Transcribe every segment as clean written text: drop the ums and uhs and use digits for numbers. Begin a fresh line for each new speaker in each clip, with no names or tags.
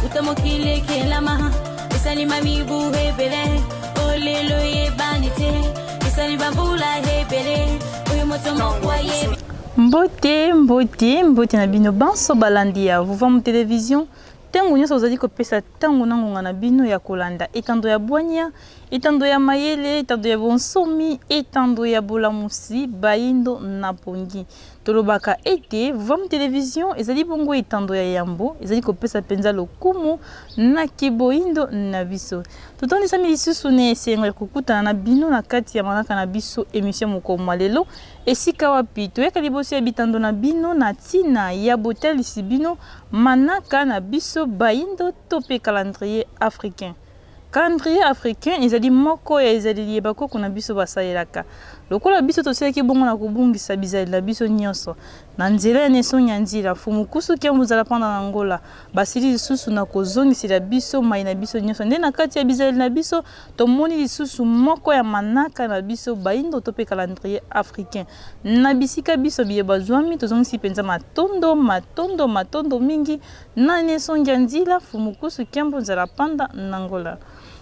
Utamokile kelama isali mami buhe bele olelo ye banite isali babula he bele oyo motomo kwa ye mbote na bino banso balandia vous voyez mon télévision tango nyoso ozali kopesa tango nangonga na bino ya kolanda etando ya bwanya etando ya mayele etando ya bonsomi etando ya bolamusi baindo na pongi tolobaka ete vam télévision ezali bongo etando ya yambo ezali kopesa penza lokumu na kiboindo na biso totondisa milisusu ne esengo ya kokutana na bino na kati ya manaka na biso émission mokoma lelo esika wapi toyaka liboso ya bitando na bino na tina ya botalisi bino manaka na biso baindo tope calendrier africain. Calendrier africain ezali moko ya ezali lieba koko na biso basalelaka lokola biso toselaki bongo na kobungisa bizali na biso nyonso na nzela ya neso nyanzila fumukusu kia muzala panda na ngola basili lisusu na kozongisila biso mai na biso nyonso nde na kati ya bizali na biso tomoni lisusu moko ya manaka na biso baindo tope calendrier africain na bisika biso biye bazwami tozongisi penza matondo mingi na neso nyanzila fumukusu kia muzala panda na ngola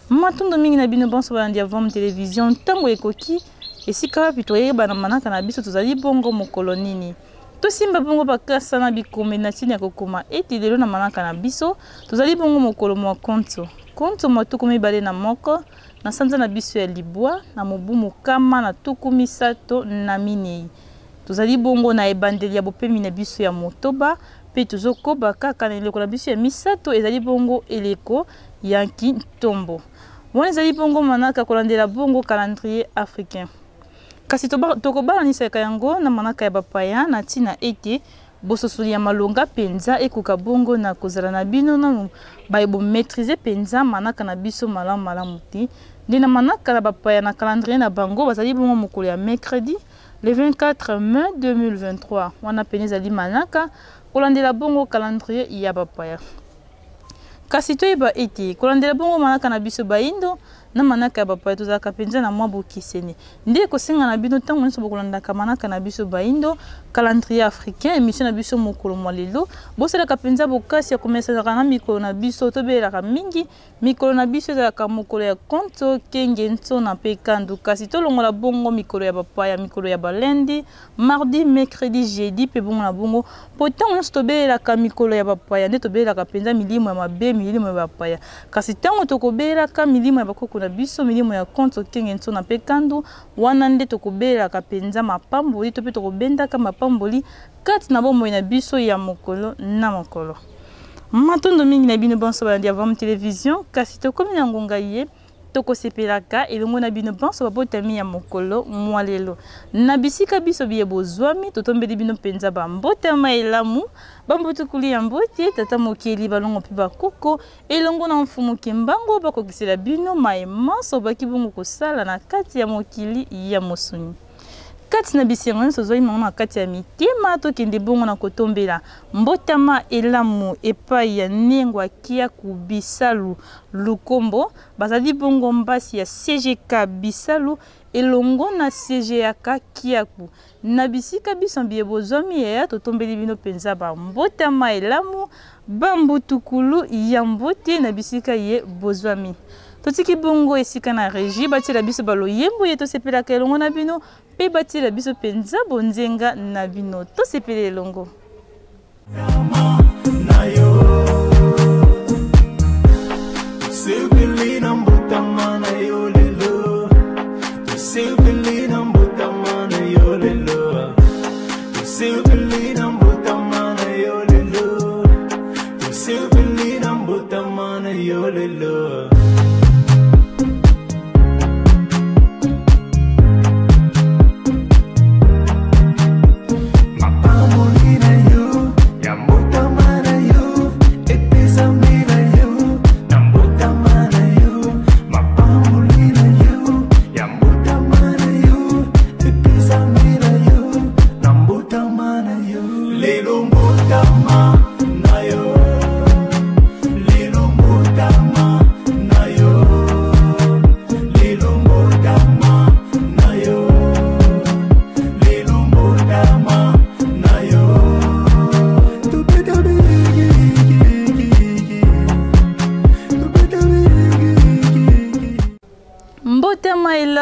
matondo mingi na bino bonso balandi ya vam télévision tango ekoki esika wapi toyeba na manaka na biso tozali bongo mokolo nini tosimba bongo bakasa na bikome na tini ya kokoma eti lelo na manaka na biso tozali bongo mokolo mwa konto matuku mibale na moko na sanza na biso ya libwa na mobu mokama na tuku misato na minei tozali bongo na ebandeli ya bopemi na biso ya motoba pe tozokoba kaka na eleko na biso ya misato ezali bongo eleko ya Kintombo wana ezali bongo manaka kolandela bongo calendrier africain kasi tokobalanisa yango na manaka ya bapaya na tina ete bososoli ya malonga penza ekoka bongo na kozala na bino nanu bayebo maîtriser penza manaka na biso malamu te nde na manaka na bapaya na calendrier na bango bazali bongo mokolo ya mercredi le 24 mai 2023 wana pene ezali manaka kolandela bongo calendrier ya bapaya kasi toyeba ete kolandela bongo manaka na biso baindo na manaka ya bapaya tozalaka penza na mwa bokiseni nde kosenga na bino ntango nyonso bokolandaka manaka na biso baindo calendrier africain émission na biso mokolo mwa lelo bosalaka penza bokasi ya komesanaka na mikolo na biso tobelelaka mingi mikolo na biso ezalaka mokolo ya konto kenge nsona mpe kandu kasi tolongola bongo mikolo ya bapaya mikolo ya balendi mardi mercredi jeudi mpe bongo na bongo po ntango nyonso tobelelaka mikolo ya bapaya nde tobelelaka penza milimo ya mabe milimo ya bapaya kasi ntango tokobelelaka milimo ya bakoko na biso milimo ya konto kenge nsona mpe kandu wana nde tokobelelaka penza mapamboli to mpe tokobendaka mapamboli kati na bomoi na biso ya mokolo na mokolo matondo mingi na bino bonso balandi ya vam télévision kasi tokomi na ngonga ye tokosepelaka elongo na bino bonso babotami ya mokolo mwa lelo na bisika biso biye bozwami totombeli bino penza bambotama elamu bambutukuli ya mbote tata mokeli balongo mpe bakoko elongo na mfumu kimbango bakokisela bino maemanso baki bongo kosala na kati ya mokili ya mosuni kati na bisengo nyonso zoi mango na kati ya mitema tokende bongo na kotombela mbotama elamu epai ya nengwa kia kubisalu lukombo bazali bongo mbasi ya CGK bisalu elongo na CGK kiaku na bisika biso biye bozwami ya totombeli bino penza ba mbotama elamu bambutukulu ya mbote na bisika ye bozwami totiki bongo esika na régie batila biso baloyembo ye tosepelaka elongo na bino pe batila biso penza bonzenga na bino tosepela elongo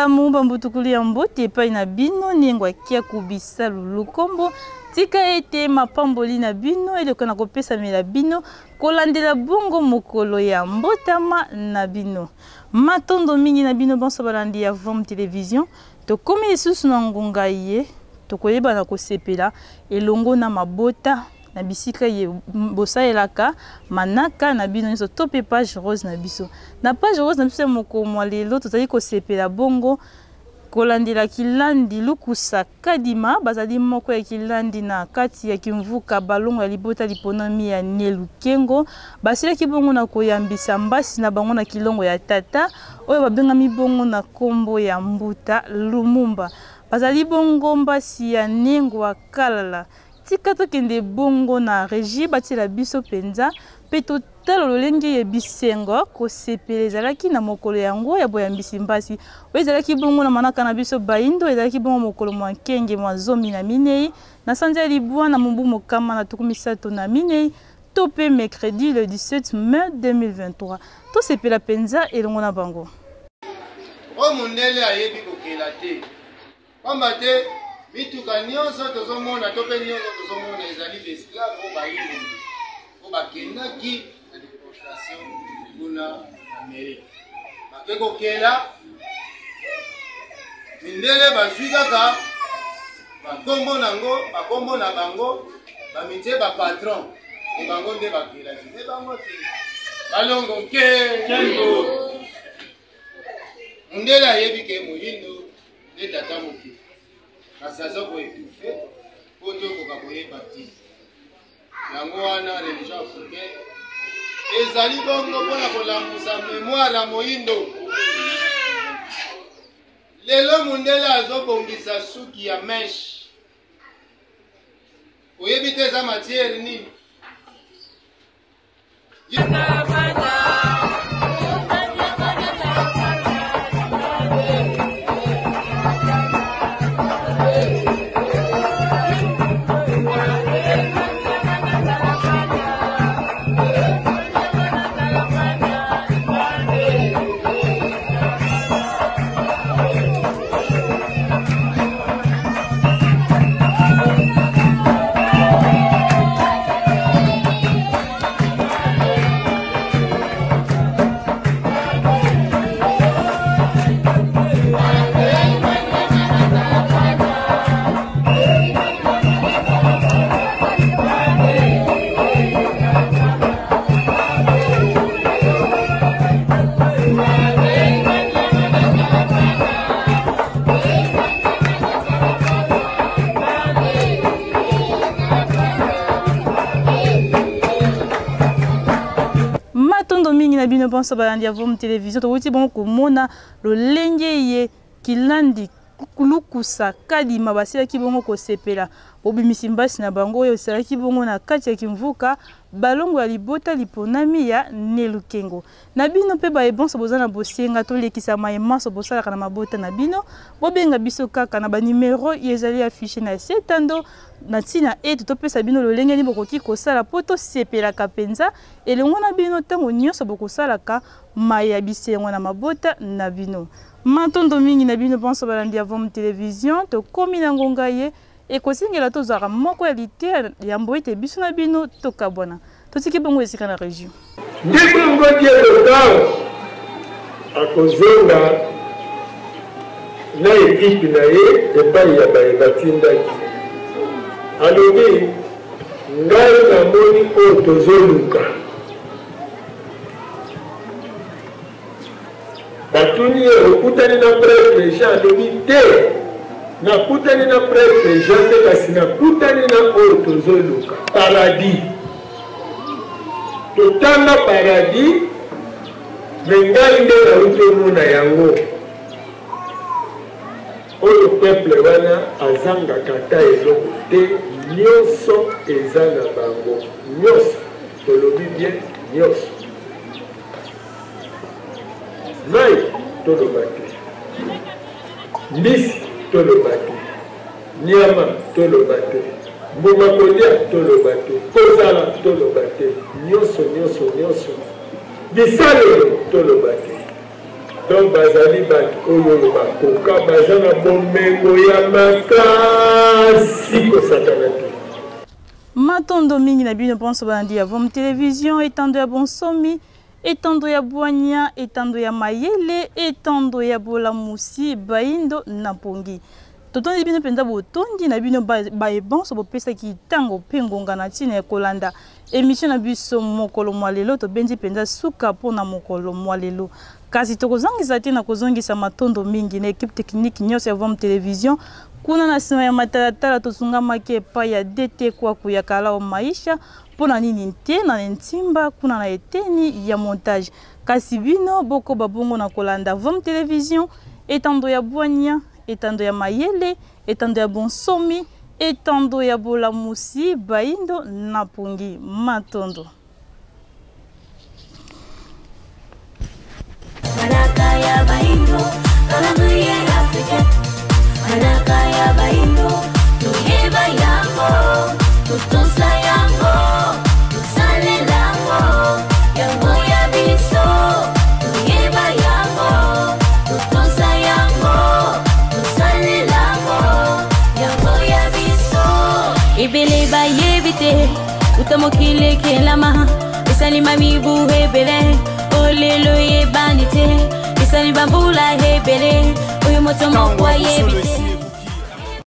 Malamu bambutukuli ya mbote epai na bino nengwa kia kubisa lulukombo tika ete mapamboli na bino eloko na kopesamela bino kolandela bongo mokolo ya mbotama na bino. Matondo mingi na bino bonso balandi ya Vom Télévision tokomi lisusu na ngonga ye tokoyeba na kosepela elongo na mabota na bisika ye bosaelaka manaka na bino nyonso to pe page rose na biso. Na page rose na biso moko mwa lelo tozali kosepela bongo kolandela kilandi lukusa kadima bazali moko ya kilandi na kati ya kimvuka balongo ya libota liponami ya Nelukengo basilaki bongo na koyambisa mbasi na bango na kilongo ya tata oyo babengami bongo na kombo ya Mbuta Lumumba bazali bongo mbasi ya Nengwa Kalala tika tokende bongo na régie batila biso penza pe totala lolenge ye bisengo kosepela ezalaki na mokolo yango ya boyambisi mbasi oyo ezalaki bongo na manaka na biso baindo ezalaki bongo mokolo mwa nkenge mwa zomi na minei na sanza ya libwa na mobu mokama na tuku misato na minei to pe mercredi le 17 mai 2023 tosepela penza elongo na bango
o mundele ayebi kokela te pamba te mituka nyonso tozomona to pe nyonso tozomona ezali d'esclave o bayini o bakendaki na déportation kuna Amérique bake kokela mindele bazwi kaka bakombo nango bakombo na bango bamitie bapatron e bango nde bakelaki nde bango te balongo kengo mundele ayebi ke moyindo nde tata moki kasi aza koetufe po tokoka koyeba ti yango wana religion africaine ezali bongo mpona kolambusa mémoire ya moyindo lelo mundele azobongisa suki ya meshe oyebi te eza matiere nini na bino bonso balandi ya Vom Télévision tokoti bongo komona lolenge ye kilandi lukusa kadima basilaki bongo kosepela bobimisi mbasi na bango oyo esalaki bongo na kati ya kimvuka balongo ya libota liponami ya Nelukengo na bino mpe baebonso boza na bosenga tolekisa mayemanso bosalaka na mabota na bino bobenga biso kaka na banimero ezali affiché na setando na ntina ete topesa bino lolenge nini bokoki kosala po tosepelaka mpenza elongo na bino ntango nyonso bokosalaka maye ya bisengo na mabota na bino. Matondo mingi na bino bonso balandi ya Vom Télévision tokomi na ngonga ye ekosingela tozwaka moko ya lite ya mboite biso na bino tokabwana totiki bongo esika na région
ndeko ngoti elotao akozonga na ekipe na ye epai ya baye batindaki alobi ngai namoni oyo tozoluka batuni ye okutani na prêtre Jean alobi te nakutani na prêtre Jean te kasi nakutani na oyo tozoluka paradis totanga paradis me ngai nde nauti omona yango oyo peuple wana azangaka ta eloko te nyonso eza na bango nyonso tolobi bien nyonso mai toloba te mbisi toloba te nyama toloba te mbuma kolia toloba te kozala toloba te nyonso nyonso nyonso bisalelo toloba te donc bazali bato oyo bakoka baza na bomengo ya makasi kosakana te.
Matondo mingi na bino ponso balandi ya Vom Télévision, etando ya bonsomi, etando ya bwanya, etando ya mayele, etando ya bolamusi, baindo na pongi. Totondi bino penda botondi na bino baebonso bopesa ki tango pengonga na tina ya kolanda. Émission na biso mokolo mwalelo to benji penda suka pona mokolo mwalelo. Kasi tokozangisa te na kozongisa matondo mingi na équipe technique nyonso ya Vom Télévision. Kuna na sima ya matalatala tosungamaki epai ya DT Kwaku ya Kalao Maisha pona nini nte na ntimba kuna na eteni ya montage. Kasi bino boko babongo na kolanda Vom Télévision, etando ya bwanya, etando ya mayele, etando ya bonsomi, etando ya bolamusi, baindo na pongi. Matondo.
Manaka ya baindo, kalamu ya Afrika. Manaka ya baindo, tuyeba yango, tutusa yango, tusale lango, yango ya biso, tuyeba yango, tutusa yango, tusale lango, yango ya biso. Ibele ba yebite, utamokile kelama, isali mami buhebele, olelo yebanite, isali bambula hebele, oyo motomo kwa yebite.